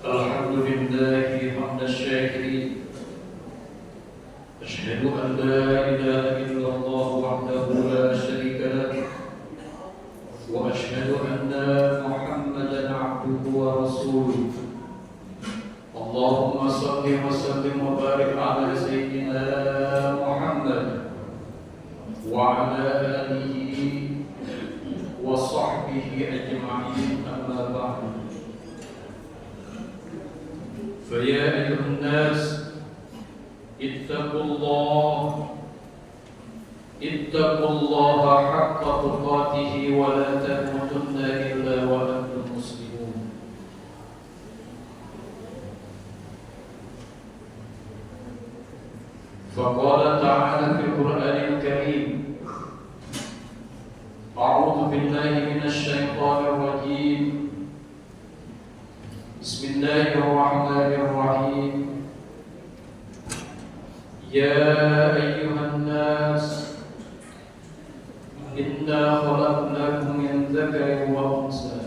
الحمد لله حمد الشاكرين أشهد أن لا إله إلا الله وحده لا شريك له وأشهد أن محمدا عبده ورسوله اللهم صل وسلم وبارك على سيدنا محمد وعلى آله وصحبه أجمعين أما بعد فيا أيها الناس اتقوا الله حق تقاته ولا تموتن إلا وأنتم مسلمون فقال تعالى في القرآن الكريم أعوذ بالله من الشيطان الرجيم بسم الله الرحمن الرحيم يا أيها الناس إنا خلقناكم من ذكر وأنثى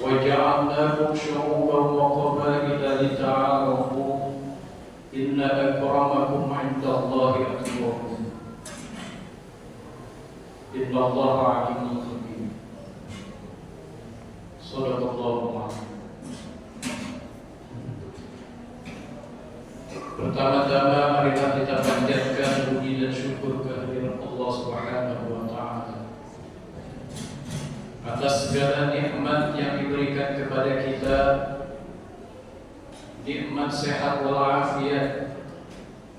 وجعلناكم شعوبا وقبائل لتعارفوا إن أكرمكم عند الله أتقاكم إن الله عليم خبير صدق الله العظيم. Pertama-tama marilah kita panjatkan puji dan syukur kehadirat Allah Subhanahu wa taala atas segala nikmat yang diberikan kepada kita, nikmat sehat walafiat,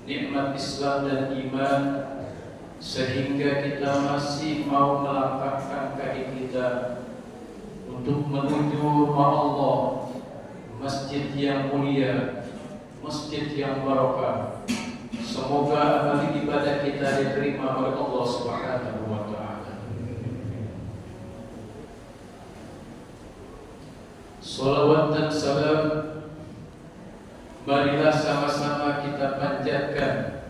nikmat Islam dan iman, sehingga kita masih mau melangkahkan kaki kita untuk menuju rumah Allah, masjid yang mulia, masjid yang barokah. Semoga amal ibadah kita diterima oleh Allah Subhanahu wa taala. Salawat dan salam marilah sama-sama kita panjatkan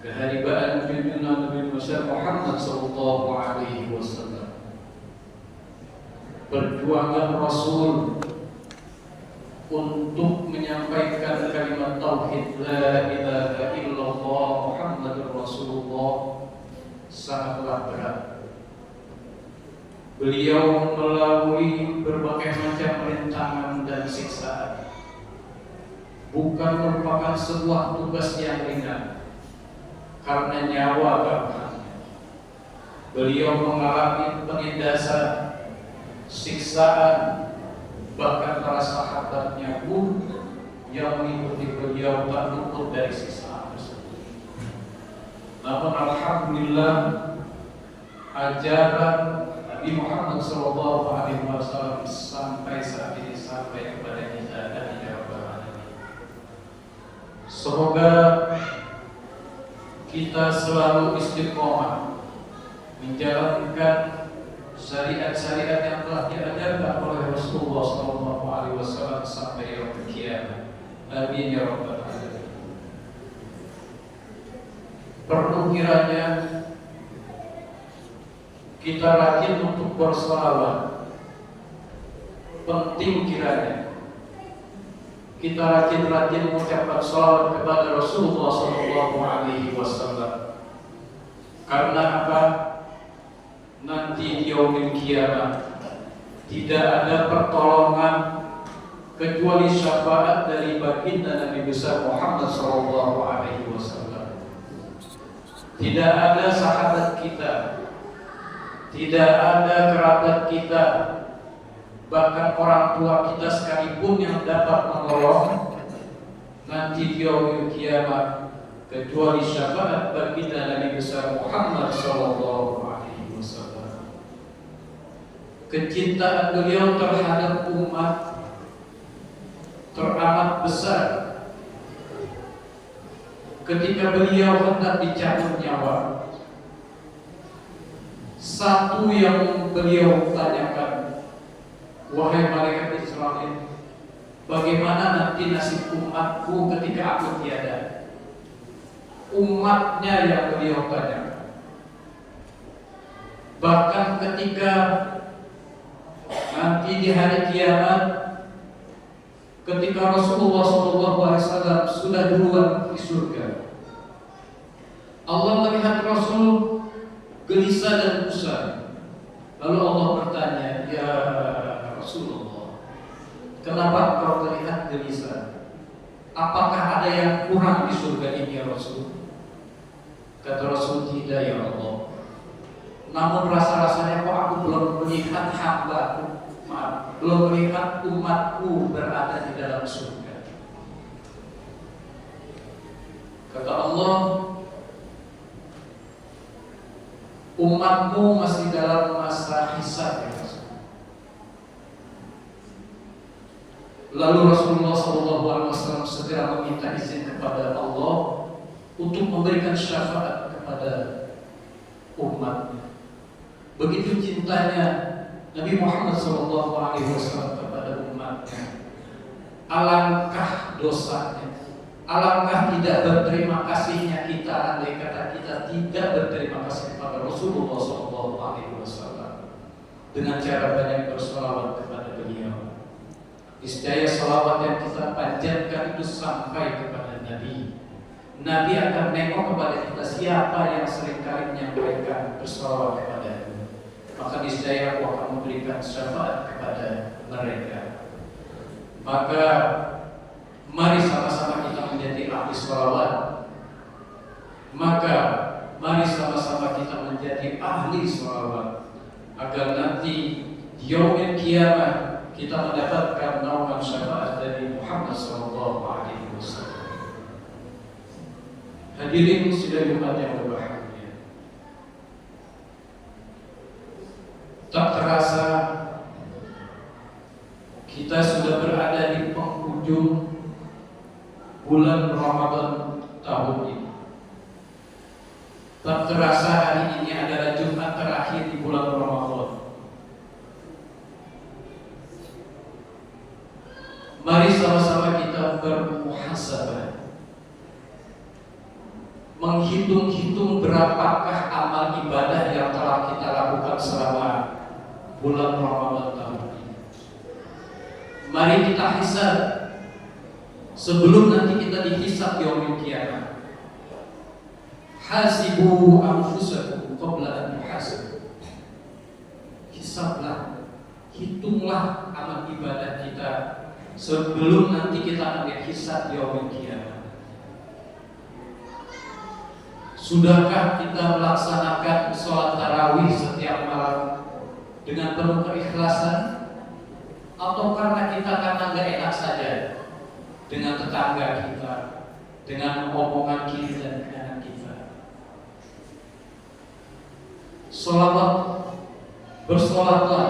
kehadiran junjungan Nabi Muhammad sallallahu alaihi wasallam. Perjuangan Rasul untuk menyampaikan kalimat tauhid la ilaha illallah Muhammadur Rasulullah sangatlah berat. Beliau melalui berbagai macam rintangan dan siksaan. Bukan merupakan sebuah tugas yang ringan, karena nyawa taruhannya. Beliau mengalami penindasan, siksaan, bahkan para sahabatnya pun yang mengikuti beliau tak luput dari siksaan tersebut. Namun alhamdulillah ajaran Nabi Muhammad SAW sampai saat ini sampai kepada kita dari Rabbul Alamin. Semoga kita selalu istiqomah menjalankan syariat-syariat yang telah diajarkan oleh Rasulullah SAW sampai yaumul qiyamah. Amin ya rabbal alamin. Perlu kiranya kita rajin untuk berselawat. Penting kiranya kita rajin-rajin mengucapkan salawat kepada Rasulullah SAW. Karena apa? Nanti di yaumil qiyamah tidak ada pertolongan kecuali syafaat dari baginda Nabi besar Muhammad SAW. Tidak ada sahabat kita, tidak ada kerabat kita, bahkan orang tua kita sekalipun yang dapat menolong nanti di yaumil qiyamah kecuali syafaat baginda Nabi besar Muhammad SAW. Kecintaan beliau terhadap umat teramat besar. Ketika beliau hendak dicabut nyawa, satu yang beliau tanyakan, wahai malaikat Israel, bagaimana nanti nasib umatku ketika aku tiada? Umatnya yang beliau tanyakan. Bahkan ketika nanti di hari kiamat ketika Rasulullah SAW sudah duluan di surga. Allah melihat Rasul gelisah dan gusar. Lalu Allah bertanya, "Ya Rasulullah, kenapa engkau terlihat gelisah? Apakah ada yang kurang di surga ini ya Rasul?" Kata Rasul, "Tidak ya Allah. Namun rasa-rasanya kok aku belum melihat hamba, belum melihat umatku berada di dalam surga." Kata Allah, "Umatmu masih dalam masa hisab ya Rasul." Lalu Rasulullah SAW segera meminta izin kepada Allah untuk memberikan syafaat kepada umatnya. Begitu cintanya Nabi Muhammad SAW kepada umatnya. Alangkah dosanya, alangkah tidak berterima kasihnya kita andai kata kita tidak berterima kasih kepada Rasulullah SAW dengan cara banyak bersolawat kepada beliau. Niscaya salawat yang kita panjatkan itu sampai kepada Nabi. Nabi akan menengok kepada kita, siapa yang seringkali menyampaikan bersolawat kepada-Nya, maka niscaya aku akan memberikan syafaat kepada mereka. Maka mari sama-sama kita menjadi ahli sholawat. Maka mari sama-sama kita menjadi ahli sholawat, agar nanti di yaumil qiyamah kita mendapatkan naungan syafaat dari Muhammad SAW. Hadirin sidang Jumat yang berbahagia, tak terasa kita sudah berada di penghujung bulan Ramadan tahun ini. Tak terasa hari ini adalah Jumat terakhir di bulan Ramadan. Mari sama-sama kita bermuhasabah, menghitung-hitung berapakah amal ibadah yang telah kita lakukan selama bulan Ramadan tahun ini. Mari kita hisab sebelum nanti kita dihisab di yaumil qiyamah. Hasibu anfusakum qabla an yuhasab. Hisablah, hitunglah amal ibadah kita sebelum nanti kita akan dihisab di yaumil qiyamah. Sudahkah kita melaksanakan sholat tarawih setiap malam dengan penuh keikhlasan, atau karena nggak enak saja dengan tetangga kita, dengan omongan kiri dan kanan kita? Sholawat, bersolatlah,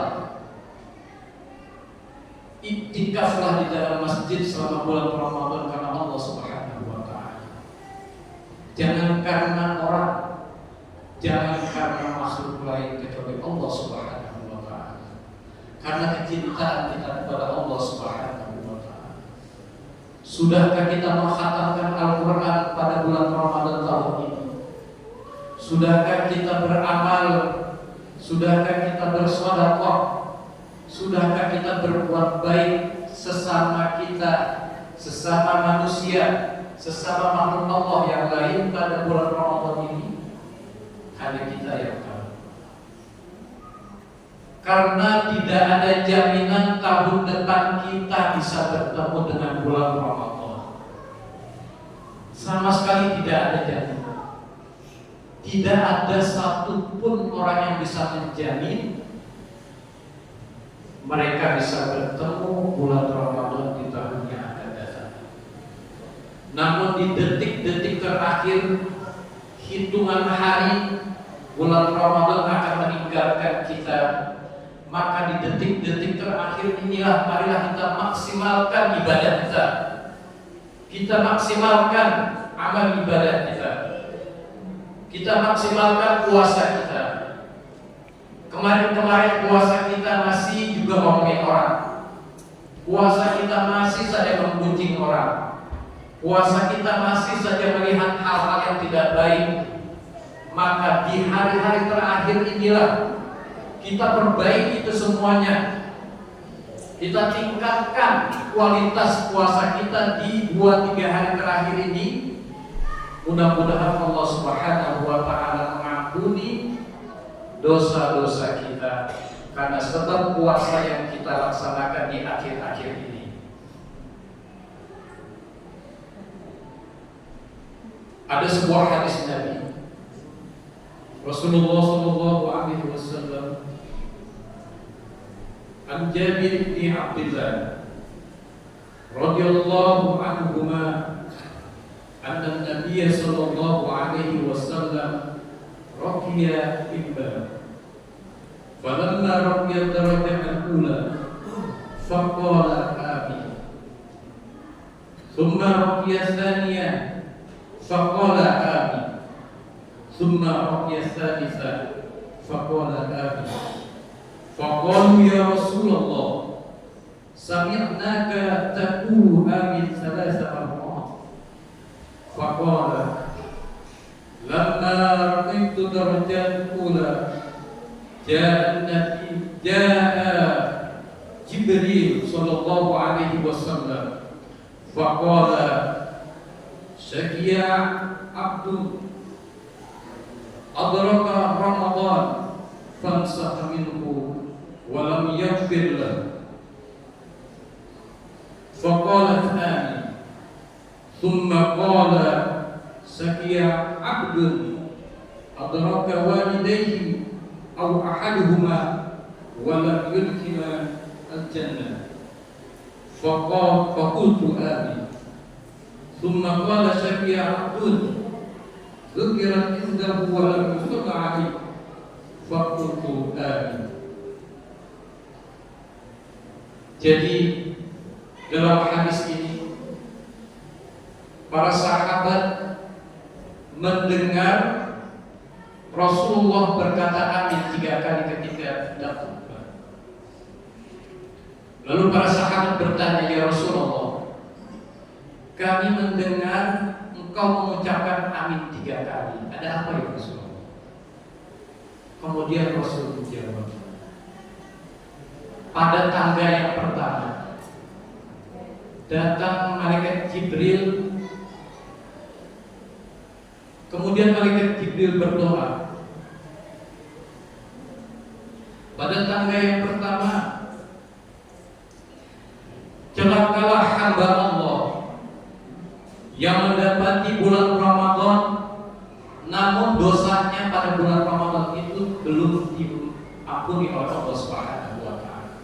iktikaflah di dalam masjid selama bulan Ramadan karena Allah Subhanahu wa Ta'ala. Jangan karena orang, jangan karena makhluk lain kecuali Allah Subhanahu wa Ta'ala. Karena kecintaan kita kepada Allah Subhanahu wa Ta'ala. Sudahkah kita mengkhatamkan Al-Quran pada bulan Ramadan tahun ini? Sudahkah kita beramal? Sudahkah kita bersedekah? Sudahkah kita berbuat baik sesama kita, sesama manusia, sesama makhluk Allah yang lain pada bulan Ramadan ini? Hanya kita yang tahu. Karena tidak ada jaminan tahun depan kita bisa bertemu dengan bulan Ramadan. Sama sekali tidak ada jaminan. Tidak ada satupun orang yang bisa menjamin mereka bisa bertemu bulan Ramadan di tahun yang akan datang. Namun di detik-detik terakhir, hitungan hari bulan Ramadan akan meninggalkan kita. Maka di detik-detik terakhir inilah marilah kita maksimalkan ibadah kita. Kita maksimalkan amal ibadah kita. Kita maksimalkan puasa kita. Kemarin-kemarin puasa kita masih juga ngomongin orang. Puasa kita masih saja menggunjing orang. Puasa kita masih saja melihat hal-hal yang tidak baik. Maka di hari-hari terakhir inilah kita perbaiki itu semuanya. kita tingkatkan kualitas puasa kita di 2-3 hari terakhir ini. Mudah-mudahan Allah Subhanahu wa taala mengampuni dosa-dosa kita karena sebab puasa yang kita laksanakan di akhir-akhir ini. Ada sebuah hadis Nabi Rasulullah sallallahu alaihi wasallam an Jabir bin Abdullah radhiyallahu anhuma anna Nabiy sallallahu alaihi wasallam raqiya imba falamma raqiya darajatan ula faqala amin thumma raqiya thaniyah faqala amin thumma raqiya thalitha faqala amin faqalu ya Rasulullah sami'naka taqulu amin thalatha marrat faqala lamma raqitu darajat ula jaa Jibril sallallahu alaihi wasallam faqala syakiya abdu adraka Ramadan fansah minhu wa lam yaghfir lahu faqala amin thumma qala syakiya abdun adraka walidayhi aw ahaduhuma wa lam yudkhila al-jannah faqultu amin thumma qala syakiya abdun Zukirat izdahu wa lam yusqa alaihi faqultu amin. Jadi dalam hadis ini para sahabat mendengar Rasulullah berkata amin 3 kali ketika hendak khutbah. Lalu para sahabat bertanya, ya Rasulullah, kami mendengar engkau mengucapkan amin 3 kali. Ada apa ya Rasulullah? Kemudian Rasul menjawab, pada tangga yang pertama datang malaikat Jibril. Kemudian malaikat Jibril berdoa. Pada tangga yang pertama, celakalah hamba Allah yang mendapati bulan Ramadan, namun dosanya pada bulan Ramadan itu belum diampuni oleh Allah Subhanahu wa taala.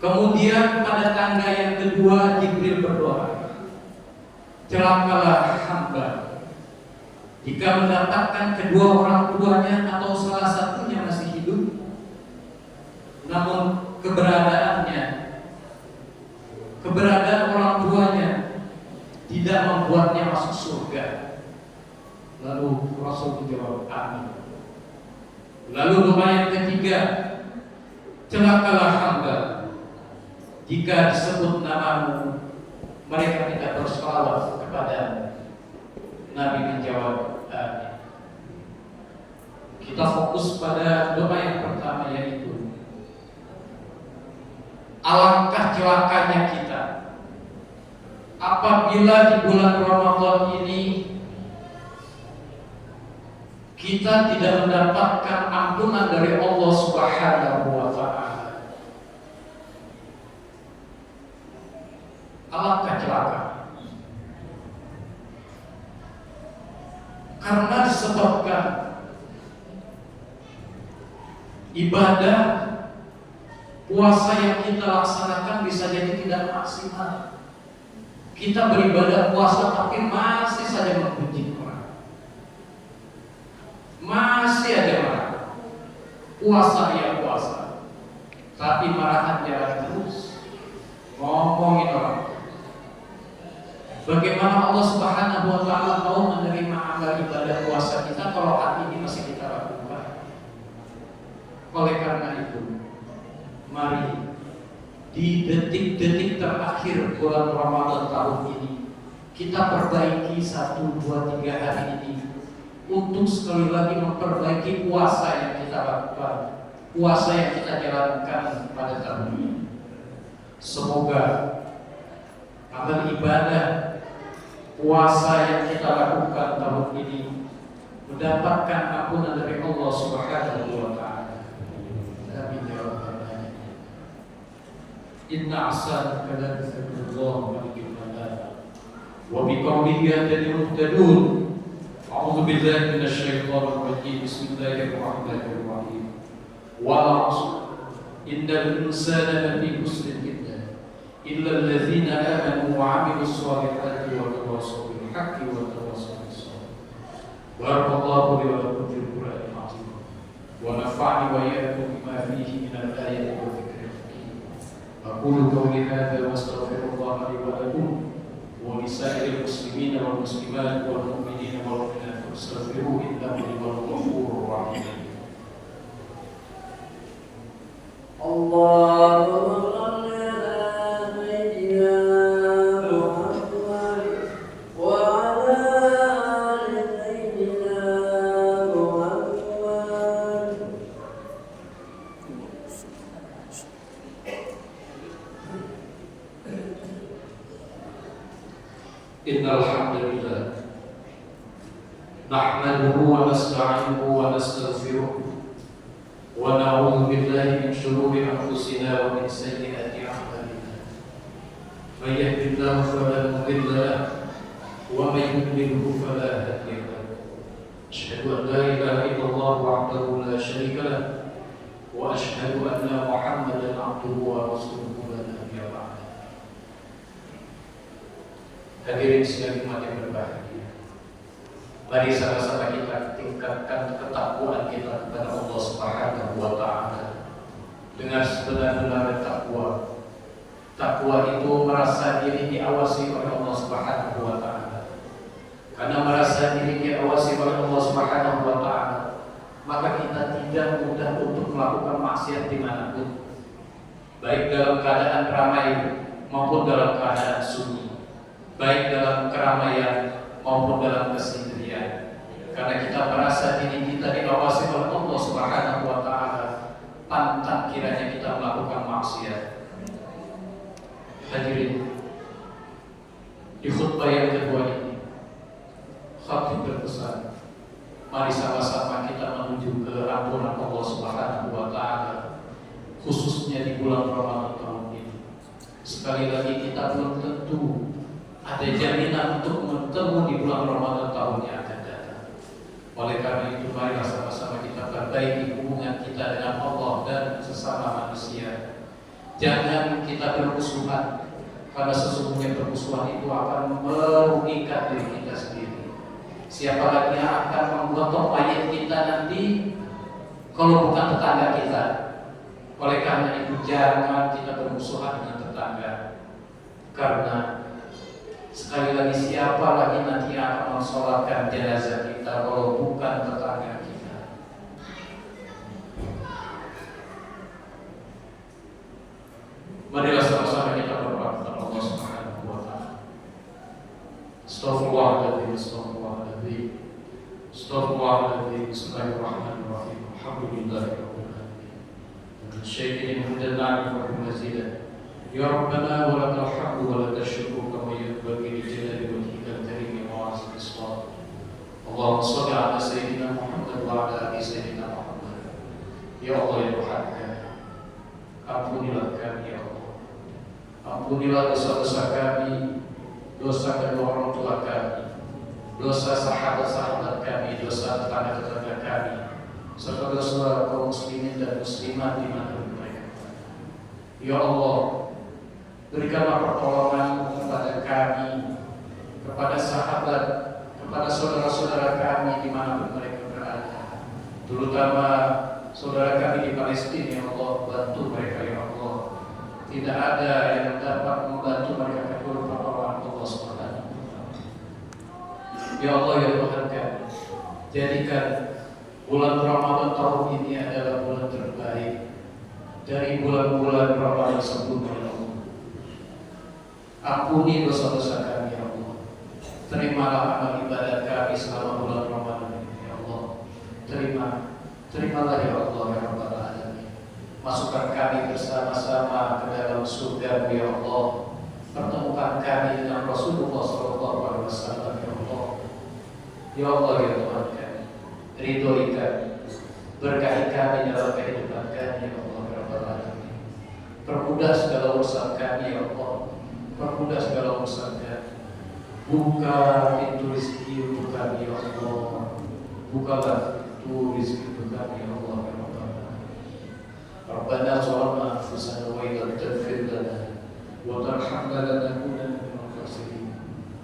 Kemudian pada tangga yang kedua Jibril berdoa, celakalah hamba jika mendapatkan kedua orang tuanya atau salah satunya masih hidup, namun keberadaan orang tuanya tidak membuatnya masuk surga. Lalu Rasul menjawab amin. Lalu doa yang ketiga, celakalah hamba jika disebut namamu mereka tidak bersolawat kepada Nabi menjawab amin. Kita fokus pada doa yang pertama, yaitu alangkah celakanya kita apabila di bulan Ramadan ini kita tidak mendapatkan ampunan dari Allah Subhanahu wa taala. Alangkah celaka. Karena disebabkan ibadah puasa yang kita laksanakan bisa jadi tidak maksimal. Kita beribadah puasa tapi masih saja membenci orang, masih aja marah. Puasa ya puasa, tapi marahan jalan terus, ngomongin orang. Bagaimana Allah Subhanahu wa taala mau menerima amal ibadah puasa kita kalau hati ini masih kita lakukan? Oleh karena itu, mari di detik-detik terakhir bulan Ramadan tahun ini kita perbaiki 1, 2, 3 hari ini untuk sekali lagi memperbaiki puasa yang kita lakukan. puasa yang kita jalankan pada tahun ini. Semoga amal ibadah puasa yang kita lakukan tahun ini mendapatkan ampunan dari Allah Subhanahu wa Ta'ala. Amin ya rabbal alamin. Inna ahsana kalam Allah malikul mulk wa biqawlihi yahtadil muhtadun. A'udzu billahi minasy syaithanir rajim. Bismillahirrahmanirrahim. Wal 'ashr innal insana lafi khusr illa alladzina amanu wa 'amilus shalihati wa tawassaw bil haqqi wa tawassaw bis sabr. Barakallahu li wa lakum fil Qur'anil 'azim wa nafa'ani wa iyyakum bima fihi min al-ayati wa dhikril hakim. Aqulu qawli hadha wa astaghfirullaha li wa lakum wa li sa'iril muslimina wal muslimat wal mu'minina wal mu'minat fastaghfiruhu innahu huwal ghafurur rahim. Allahu Innal hamdalillah nahmaduhu wa nasta'inuhu wa nastaghfiruh wa na'udzu billahi min shururi anfusina wa min sayyiati a'malina. May yahdihillahu fala mudilla lahu wa may yudlilhu fala hadiya lahu. Asyhadu an la ilaha illallah wahdahu la syarika lahu wa asyhadu anna Muhammadan 'abduhu wa rasuluhu. Hadirin sekalian umat yang berbahagia, mari sama-sama kita tingkatkan ketakwaan kita kepada Allah Subhanahu wa Ta'ala dengan sebenar-benar takwa. Takwa itu merasa diri diawasi oleh Allah Subhanahu wa Ta'ala. Karena merasa diri diawasi oleh Allah Subhanahu wa Ta'ala, maka kita tidak mudah untuk melakukan maksiat dimanapun, baik dalam keadaan ramai maupun dalam keadaan sunyi, baik dalam keramaian maupun dalam kesendirian. Karena kita merasa diri kita diawasi oleh Allah Subhanahu wa Ta'ala, pantang kiranya kita melakukan maksiat. Hadirin, di khutbah yang kedua ini khatib berpesan, mari sama-sama kita menuju ke ampunan Allah Subhanahu wa Ta'ala, khususnya di bulan Ramadan tahun ini. Sekali lagi, kita belum tentu ada jaminan untuk bertemu di bulan Ramadan tahun yang akan datang. Oleh karena itu, mari sama-sama kita perbaiki hubungan kita dengan Allah dan sesama manusia. Jangan kita bermusuhan, karena sesungguhnya permusuhan itu akan merugikan diri kita sendiri. Siapa lagi yang akan menggotong mayat kita nanti kalau bukan tetangga kita? Oleh karena itu, jangan kita bermusuhan dengan tetangga, karena sekali lagi, siapa lagi nanti yang akan mensolatkan jenazah kita kalau bukan tetangga kita? Marilah sama-sama kita berdoa kepada Allah Subhanahu wa Ta'ala. Astaghfirullahaladzim, astaghfirullahaladzim, astaghfirullahaladzim. Bismillahirrahmanirrahim. Alhamdulillahirabbil alamin. Syai'in mudalla'in wa mazidah. Ya Rabbana wa lakal hamdu wa lakal syukru kama yanbaghi li jalali wajhikal karim wa 'azimi sultanik. Allahumma shalli ala sayyidina Muhammad wa ala ali sayyidina Muhammad. Ya Allah ya Tuhan kami, ampunilah kami ya Allah. Ampunilah dosa-dosa kami, dosa kedua orang tua kami, dosa sahabat-sahabat kami, dosa tetangga-tetangga kami, serta dosa kaum muslimin dan muslimat dimanapun mereka. Ya Allah, berikanlah pertolongan kepada kami, kepada sahabat, kepada saudara-saudara kami dimanapun mereka berada, terutama saudara kami di Palestina. Ya Allah, bantu mereka ya Allah. Tidak ada yang dapat membantu mereka kecuali pertolongan Allah Subhanahu wa Ta'ala. Ya Allah ya Tuhan kami, jadikan bulan Ramadan tahun ini adalah bulan terbaik dari bulan-bulan Ramadan sebelumnya. Ampuni dosa-dosa kami ya Allah. Terimalah amal ibadat kami selama bulan Ramadan ini ya Allah. Terimalah ya Allah ya Rabbal alamin. Masukkan kami bersama-sama ke dalam surga ya Allah. Pertemukan kami dengan Rasulullah SAW ya Allah. Ya Allah ya Tuhan kami, ridhoi kami, berkahi kami dalam kehidupan kami ya Allah ya Rabbal Alamin. Permudah segala urusan kami ya Allah, permudah segala urusan kami. Buka pintu rezeki untuk kami ya Allah, bukalah pintu rezeki untuk kami ya Allah ya Rabbal Alamin. Rabbana zalamna anfusana wa illam taghfir lana wa tarhamna lanakunanna minal khasirin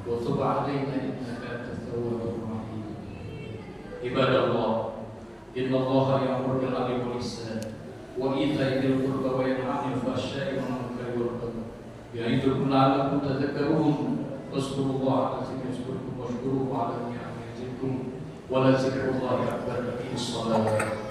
wa tub 'alaina innaka antat tawwabur rahim. Ibadallah, innallaha ya'muru bil 'adli wal ihsan wa ita'i dzil qurba wa yanha 'anil fahsya'i wal munkari wal baghi ya'idukum la'allakum tadhakkarun. Waskurullaha alazim yashkurukum washkuruhu 'ala ni'amihi yazidkum wa la zikrullahi akbar. Bismillahirrahmanirrahim.